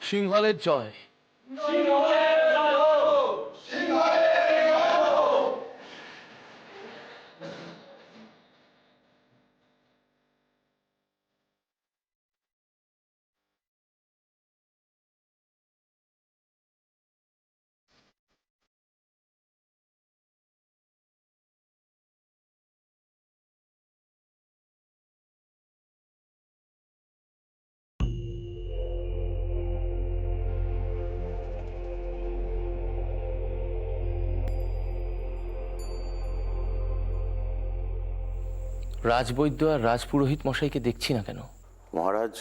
সিংহলের জয়। রাজবৈদ্য আর রাজপুরোহিত মশাইকে দেখছি না কেন? মহারাজ,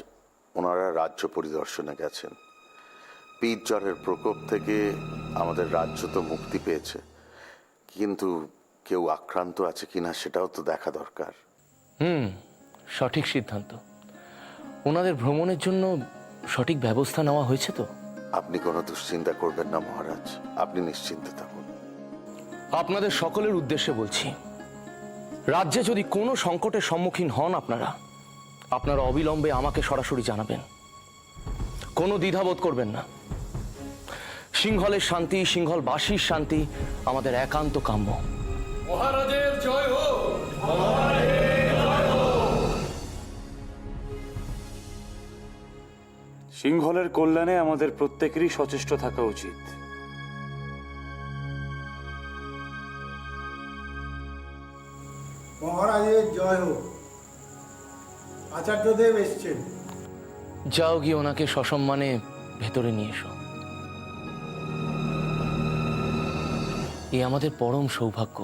ওনারা রাজ্য পরিদর্শনে গেছেন। পিঠ জ্বরের প্রকোপ থেকে আমাদের রাজ্য তো মুক্তি পেয়েছে, কিন্তু কেউ আক্রান্ত আছে কিনা সেটাও তো দেখা দরকার। সঠিক সিদ্ধান্ত। ওনাদের ভ্রমণের জন্য সঠিক ব্যবস্থা নেওয়া হয়েছে তো? আপনি কোনো দুশ্চিন্তা করবেন না মহারাজ, আপনি নিশ্চিন্তে থাকুন। আপনাদের সকলের উদ্দেশ্যে বলছি, রাজ্যে যদি কোনো সংকটের সম্মুখীন হন আপনারা অবিলম্বে আমাকে সরাসরি জানাবেন। কোনো দ্বিধাবোধ করবেন না। সিংহলের শান্তি, সিংহলবাসীর শান্তি আমাদের একান্ত কাম্য। মহারাজের জয় হোক। সিংহলের কল্যাণে আমাদের প্রত্যেকেরই সচেষ্ট থাকা উচিত। মহারাজের জয় হোক। আচার্যদেব এসছেন। যাও গিয়ে ওনাকে সসম্মানে ভেতরে নিয়ে এসো। এ আমাদের পরম সৌভাগ্য।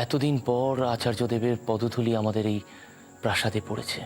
এতদিন পর আচার্যদেবের পদধূলি আমাদের এই প্রাসাদে পড়েছে।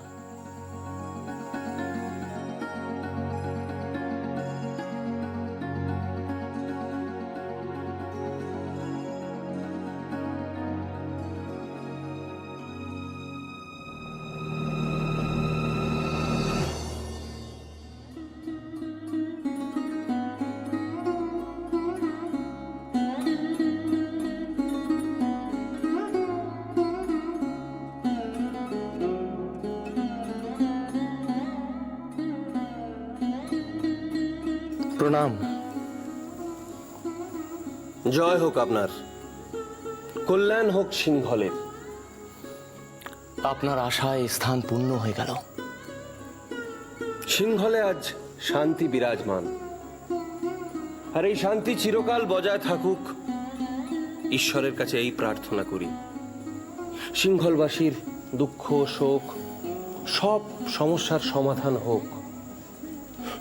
প্রণাম। জয় হোক আপনার, কল্যাণ হোক সিংহলের। আপনার আশায় স্থান পূর্ণ হয়ে গেল। সিংহলে আজ শান্তি বিরাজমান, আর এই শান্তি চিরকাল বজায় থাকুক, ঈশ্বরের কাছে এই প্রার্থনা করি। সিংহলবাসীর দুঃখ শোক সব সমস্যার সমাধান হোক,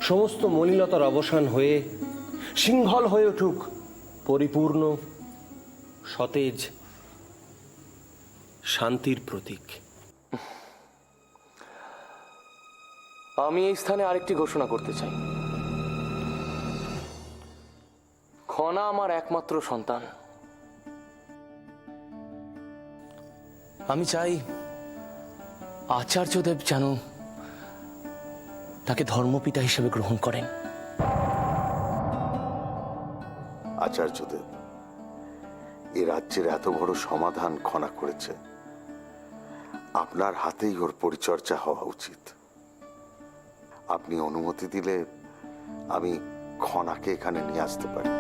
সমস্ত মলিনতার অবসান হয়ে সিংহল হয়ে উঠুক পরিপূর্ণ সতেজ শান্তির প্রতীক। আমি এই স্থানে আরেকটি ঘোষণা করতে চাই। খনা আমার একমাত্র সন্তান। আমি চাই আচার্যদেব যেন তাকে ধর্মপিতা হিসেবে গ্রহণ করেন। আচার্যদেব এ রাজ্যের এত বড় সমাধান খনা করেছে, আপনার হাতেই ওর পরিচর্যা হওয়া উচিত। আপনি অনুমতি দিলে আমি খনাকে এখানে নিয়ে আসতে পারি।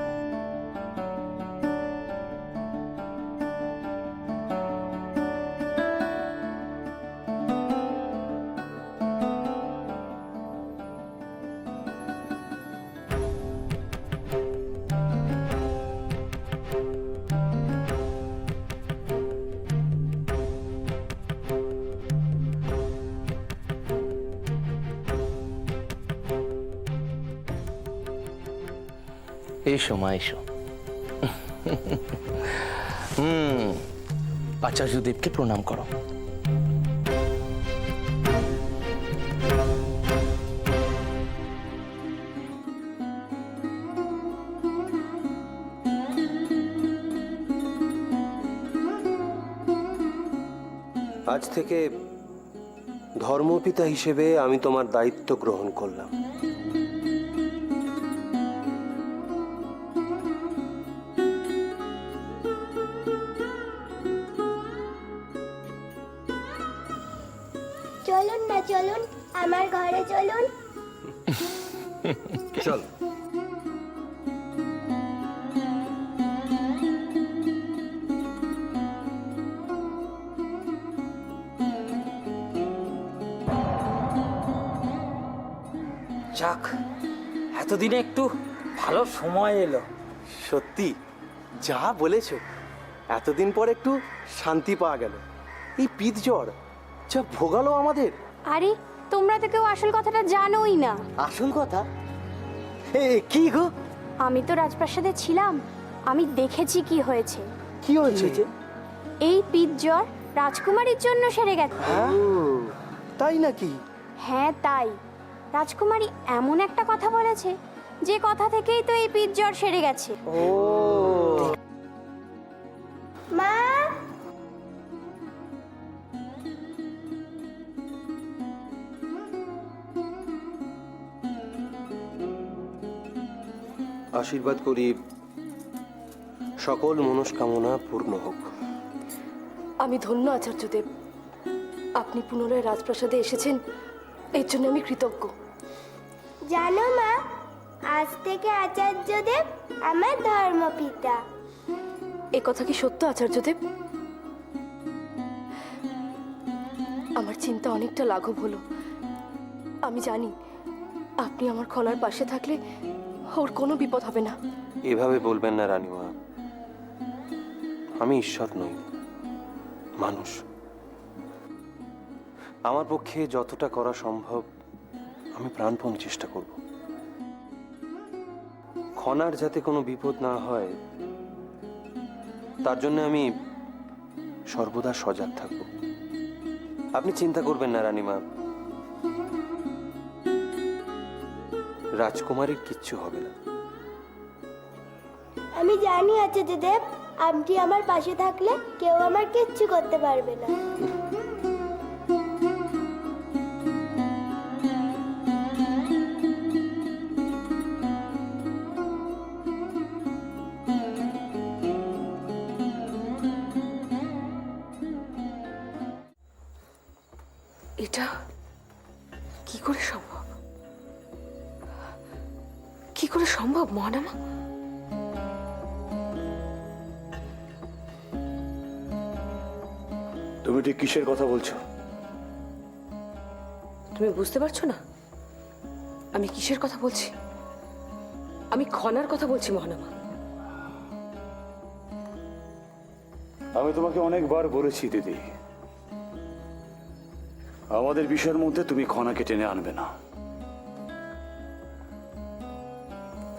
এসো মা, এসো। আচার্যদেবকে প্রণাম করো। আজ থেকে ধর্মপিতা হিসেবে আমি তোমার দায়িত্ব গ্রহণ করলাম। চলুন না, চলুন আমার ঘরে চলুন। চল। যাক, এতদিনে একটু ভালো সময় এলো। সত্যি যা বলেছো, এতদিন পর একটু শান্তি পাওয়া গেল। এই পিত জ্বর যা ভোগালো আমাদের। আরে তোমরা তো কেউ আসল কথাটা জানোই না। আসল কথা কি গো? আমি তো রাজপ্রাসাদে ছিলাম, আমি দেখেছি কি হয়েছে। কি হয়েছে? এই পিৎজ্বর রাজকুমারীর জন্য সেরে গেছে। হ্যাঁ, তাই নাকি? হ্যাঁ তাই, রাজকুমারী এমন একটা কথা বলেছে যে কথা থেকেই তো এই পিৎজ্বর সেরে গেছে। ও মা, আশীর্বাদ করি সকল মনস্কামনা পূর্ণ হোক। আমি ধন্য আচার্যদেব, আপনি পুনরায় রাজপ্রাসাদে এসেছেন, এর জন্য আমি কৃতজ্ঞ। জানো মা, আজ থেকে আচার্যদেব আমার ধর্মপিতা। এ কথা কি সত্য আচার্যদেব? আমার চিন্তা অনেকটা লাঘব হলো। আমি জানি আপনি আমার খনার পাশে থাকলে ওর কোনো বিপদ হবে না। এভাবে বলবেন না রানীমা, আমি ঈশ্বর নই, মানুষ। আমার পক্ষে যতটা করা সম্ভব আমি প্রাণপণ চেষ্টা করব। খনার যাতে কোনো বিপদ না হয় তার জন্য আমি সর্বদা সজাগ থাকব। আপনি চিন্তা করবেন না রানীমা, রাজকুমারীর কিচ্ছু হবে না। আমি জানি আচার্যদেব, আপনি আমার পাশে থাকলে কেউ আমার কিচ্ছু করতে পারবে না। এটা কি করে সম্ভব? কি করে সম্ভব মহানামা? তুমি ঠিক কিসের কথা বলছো? তুমি বুঝতে পারছো না আমি কিসের কথা বলছি? আমি খনার কথা বলছি মহানামা। আমি তোমাকে অনেকবার বলেছি দিদি, আমাদের বিষয়ের মধ্যে তুমি খনাকে টেনে আনবে না।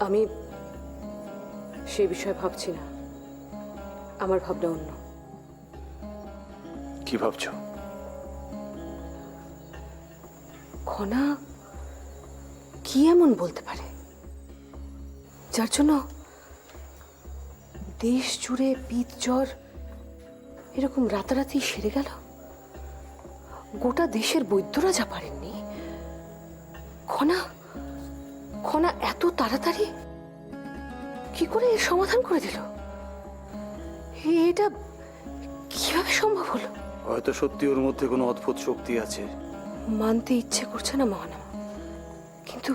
আমি সে বিষয়ে ভাবছি না, আমার ভাবনা অন্য। কি ভাবছো? খনা কি এমন বলতে পারে যার জন্য দেশ জুড়ে পিৎজ্বর এরকম রাতারাতি সেরে গেল? গোটা দেশের বৈদ্যরা যা পারেননি, খনা খনা এত তাড়াতাড়ি কি করে এর সমাধান করে দিল? এটা কিভাবে সম্ভব হলো? হয়তো সত্যি ওর মধ্যে কোনো অদ্ভুত শক্তি আছে। মানতে ইচ্ছে করছে না মহানামা, কিন্তু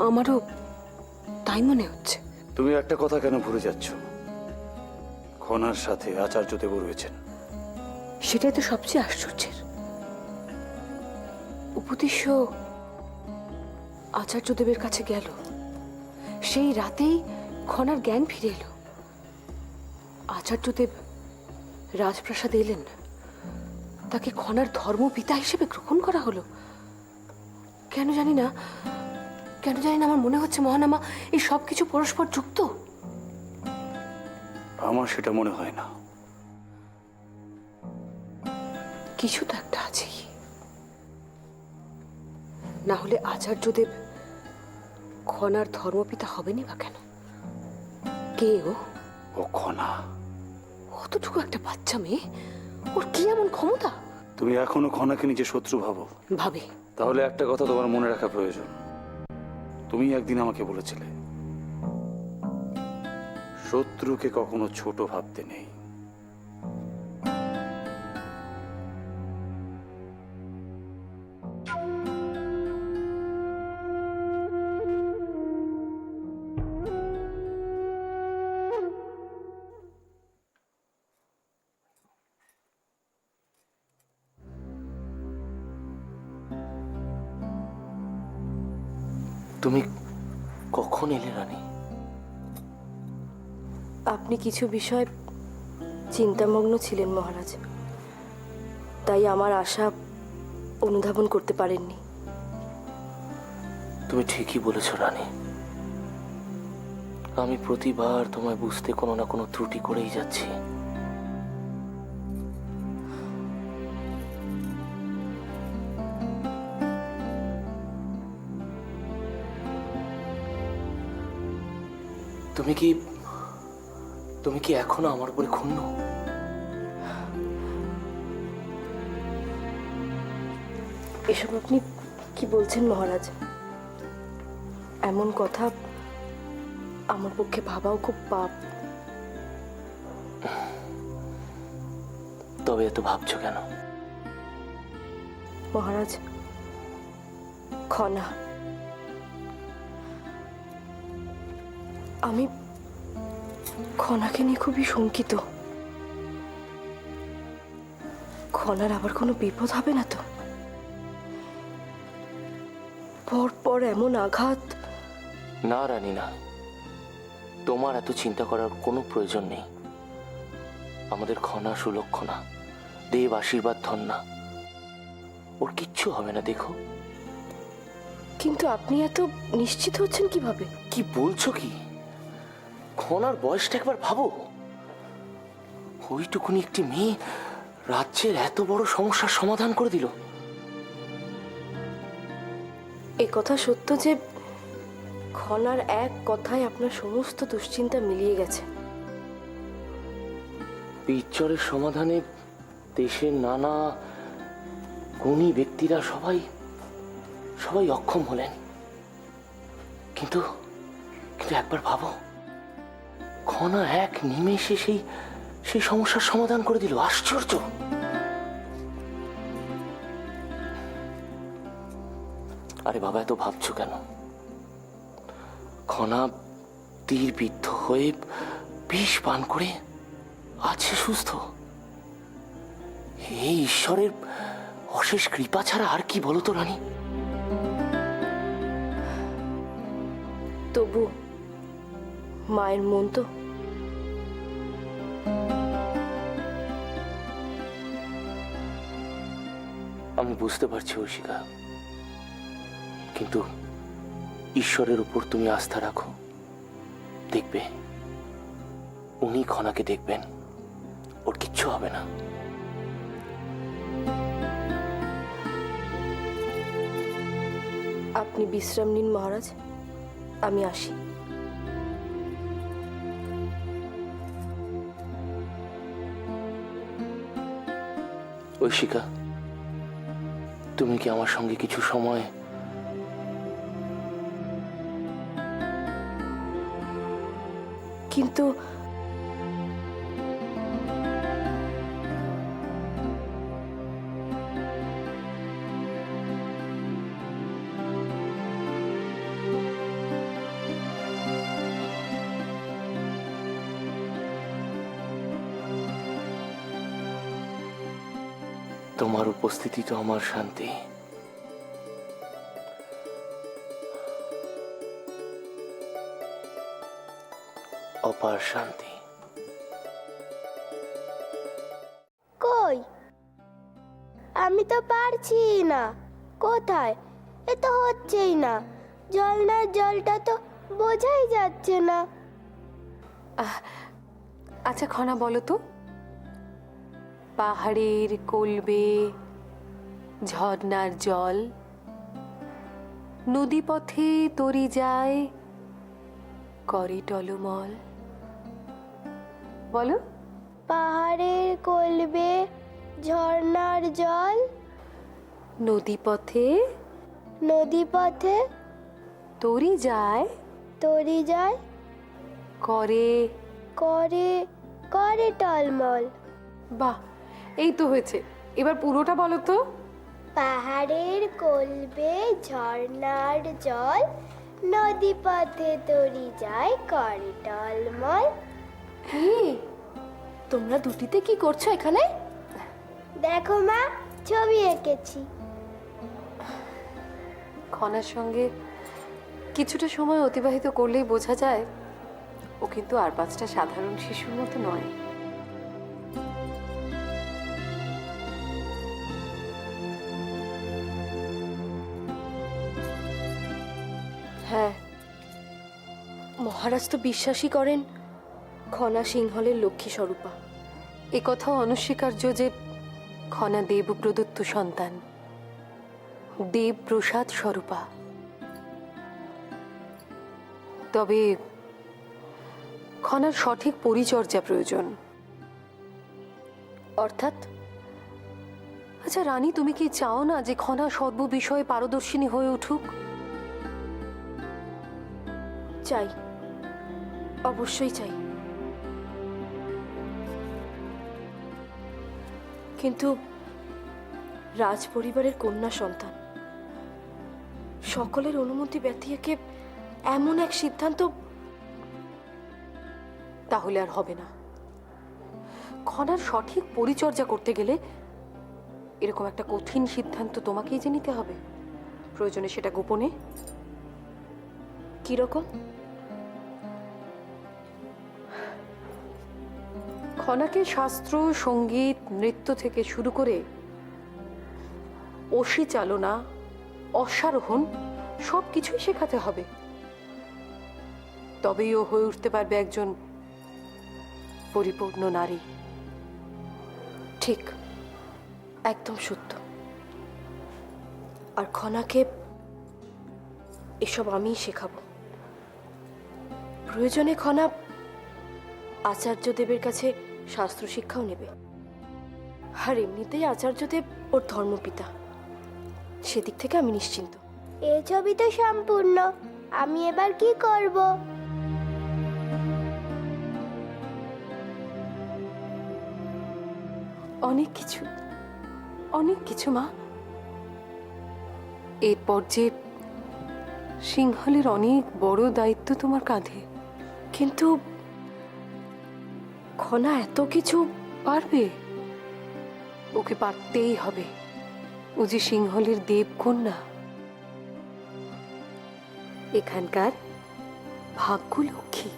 আমারও তাই মনে হচ্ছে। তুমি একটা কথা কেন ভুলে যাচ্ছ? খনার সাথে আচার্যদেব রয়েছেন। সেটাই তো সবচেয়ে আশ্চর্যের। উপদেশ আচার্যদেবের কাছে গেল, সেই রাতেই খনার জ্ঞান ফিরে এলো। আচার্যদেব রাজপ্রাসাদে এলেন, তাকে খনার ধর্মপিতা হিসেবে গ্রহণ করা হলো। কেন জানি না আমার মনে হচ্ছে মহানামা এই সব কিছু পরস্পর যুক্ত। আমার সেটা মনে হয় না। কিছু তো একটা আছে, না হলে আচার্যদেব খনার ধর্মপিতা হবেনই বা কেন? কে ও? ও খনা। অতটুকু একটা বাচ্চা মেয়ে, ওর কি এমন ক্ষমতা? তুমি এখনো খনাকে নিজে শত্রু ভাবো? ভাবে। তাহলে একটা কথা তোমার মনে রাখা প্রয়োজন। তুমি একদিন আমাকে বলেছিলে শত্রুকে কখনো ছোট ভাবতে নেই। তুমি কখন এলে রানী? আপনি কিছু বিষয় চিন্তামগ্ন ছিলেন মহারাজ, তাই আমার আশা অনুধাবন করতে পারেননি। তুমি ঠিকই বলেছ রানী, আমি প্রতিবার তোমায় বুঝতে কোনো না কোনো ত্রুটি করেই যাচ্ছি। তুমি কি এখনো আমার উপরে ক্ষুণ্ণ? এসব আপনি কি বলছেন মহারাজ? এমন কথা আমার পক্ষে ভাবাও খুব পাপ। তবে এত ভাবছো কেন? মহারাজ, খনা, আমি খনাকে নিয়ে খুবই শঙ্কিত। খনার আবার কোনো বিপদ হবে না তো? পর এমন আঘাত। না রানী না, তোমার এত চিন্তা করার কোনো প্রয়োজন নেই। আমাদের খনা সুলক্ষণা, দেব আশীর্বাদ ধন্যা, ওর কিচ্ছু হবে না, দেখো। কিন্তু আপনি এত নিশ্চিত হচ্ছেন কিভাবে? কি বলছো কি? খনার বয়সটা একবার ভাবো। ওইটুকুনি একটি মেয়ে রাজ্যের এত বড় সমস্যার সমাধান করে দিল। এ কথা সত্য যে খনার এক কথায় আপনার সমস্ত দুশ্চিন্তা মিলিয়ে গেছে। পিচ্চরের সমাধানে দেশের নানা গুণী ব্যক্তিরা সবাই অক্ষম হলেন, কিন্তু একবার ভাবো, খনা এক নিমেষে সেই সমস্যার সমাধান করে দিল। আশ্চর্য! আরে বাবা, এত ভাবছো কেন? খনা তীর বিদ্ধ হয়ে বিষ পান করে আছে সুস্থ। এই ঈশ্বরের অশেষ কৃপা ছাড়া আর কি বলো তো রানী? তবু মায়ের মন তো। আমি বুঝতে পারছি ঐশিকা, কিন্তু ঈশ্বরের উপর তুমি আস্থা রাখো, দেখবে উনি খনাকে দেখবেন, ওর কিচ্ছু হবে না। আপনি বিশ্রাম নিন মহারাজ, আমি আসি। ঐশিকা, তুমি কি আমার সঙ্গে কিছু সময় কিন্তু তোমার উপস্থিতি তো আমার শান্তি। অপার শান্তি। কই? আমি তো পারছি না। কোথায়? এ তো হচ্ছেই না। জলটা তো বোঝাই যাচ্ছে না। আচ্ছা খনা, বলো তো, পাহাড়ের কলবে ঝর্ণার জল, নদী পথে তরি যায় করে টলমল, বলো। পাহাড়ের কলবে ঝর্ণার জল, নদী পথে তরি যায় করে করে টলমল। বাহ, এই তো হয়েছে। এবার পুরোটা বলো তো। পাহাড়ের কলবে ঝর্ণার জল, নদী পথে তরি যায় করে টলমল। তোমরা দুটিতে কি করছো এখানে? দেখো মা, ছবি এঁকেছি। খনার সঙ্গে কিছুটা সময় অতিবাহিত করলেই বোঝা যায় ও কিন্তু আর 5টা সাধারণ শিশুর মতো নয়। হ্যাঁ, মহারাজ তো বিশ্বাসই করেন খনা সিংহলের লক্ষ্মী স্বরূপা। এ কথাও অনস্বীকার্য যে খনা দেব প্রদত্ত সন্তান, দেব প্রসাদ স্বরূপা। তবে খনার সঠিক পরিচর্যা প্রয়োজন। অর্থাৎ, আচ্ছা রানী, তুমি কি চাও না যে খনা সর্ব বিষয়ে পারদর্শিনী হয়ে উঠুক? চাই, অবশ্যই চাই। কিন্তু রাজ পরিবারের কন্যা সন্তান, সকলের অনুমতি ব্যতীত এমন এক সিদ্ধান্ত তাহলে আর হবে না। খনার সঠিক পরিচর্যা করতে গেলে এরকম একটা কঠিন সিদ্ধান্ত তোমাকেই যে নিতে হবে, প্রয়োজনে সেটা গোপনে। কিরকম? খনাকে শাস্ত্র, সঙ্গীত, নৃত্য থেকে শুরু করে অসি চালনা, অশ্বারোহণ সবকিছুই শেখাতে হবে। তবেই ও হয়ে উঠতে পারবে একজন পরিপূর্ণ নারী। ঠিক, একদম সত্য। আর খনাকে এসব আমিই শেখাবো। প্রয়োজনে খনা আচার্যদেবের কাছে শাস্ত্র শিক্ষাও নেবে। আর এমনিতেই আচার্যদেব ওর ধর্মপিতা, সেদিক থেকে আমি নিশ্চিন্ত। এ ছবি তো সম্পূর্ণ, আমি এবার কি করব? অনেক কিছু, অনেক কিছু মা। এরপর যে সিংহলের অনেক বড় দায়িত্ব তোমার কাঁধে। কিন্তু খনা এত কিছু পারবে? ওকে পারতেই হবে। ও যে সিংহলের দেবকন্যা, এখানকার ভাগ্যলক্ষ্মী।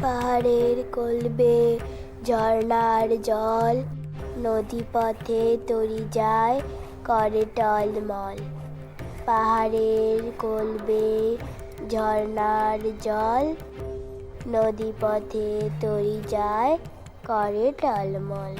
পাহাড়ের কলবে ঝর্ণার জল, নদী পথে তরি যায় করে টলমল। পাহাড়ের কলবে ঝর্ণার জল, নদী পথে তরি যায় করে টলমল।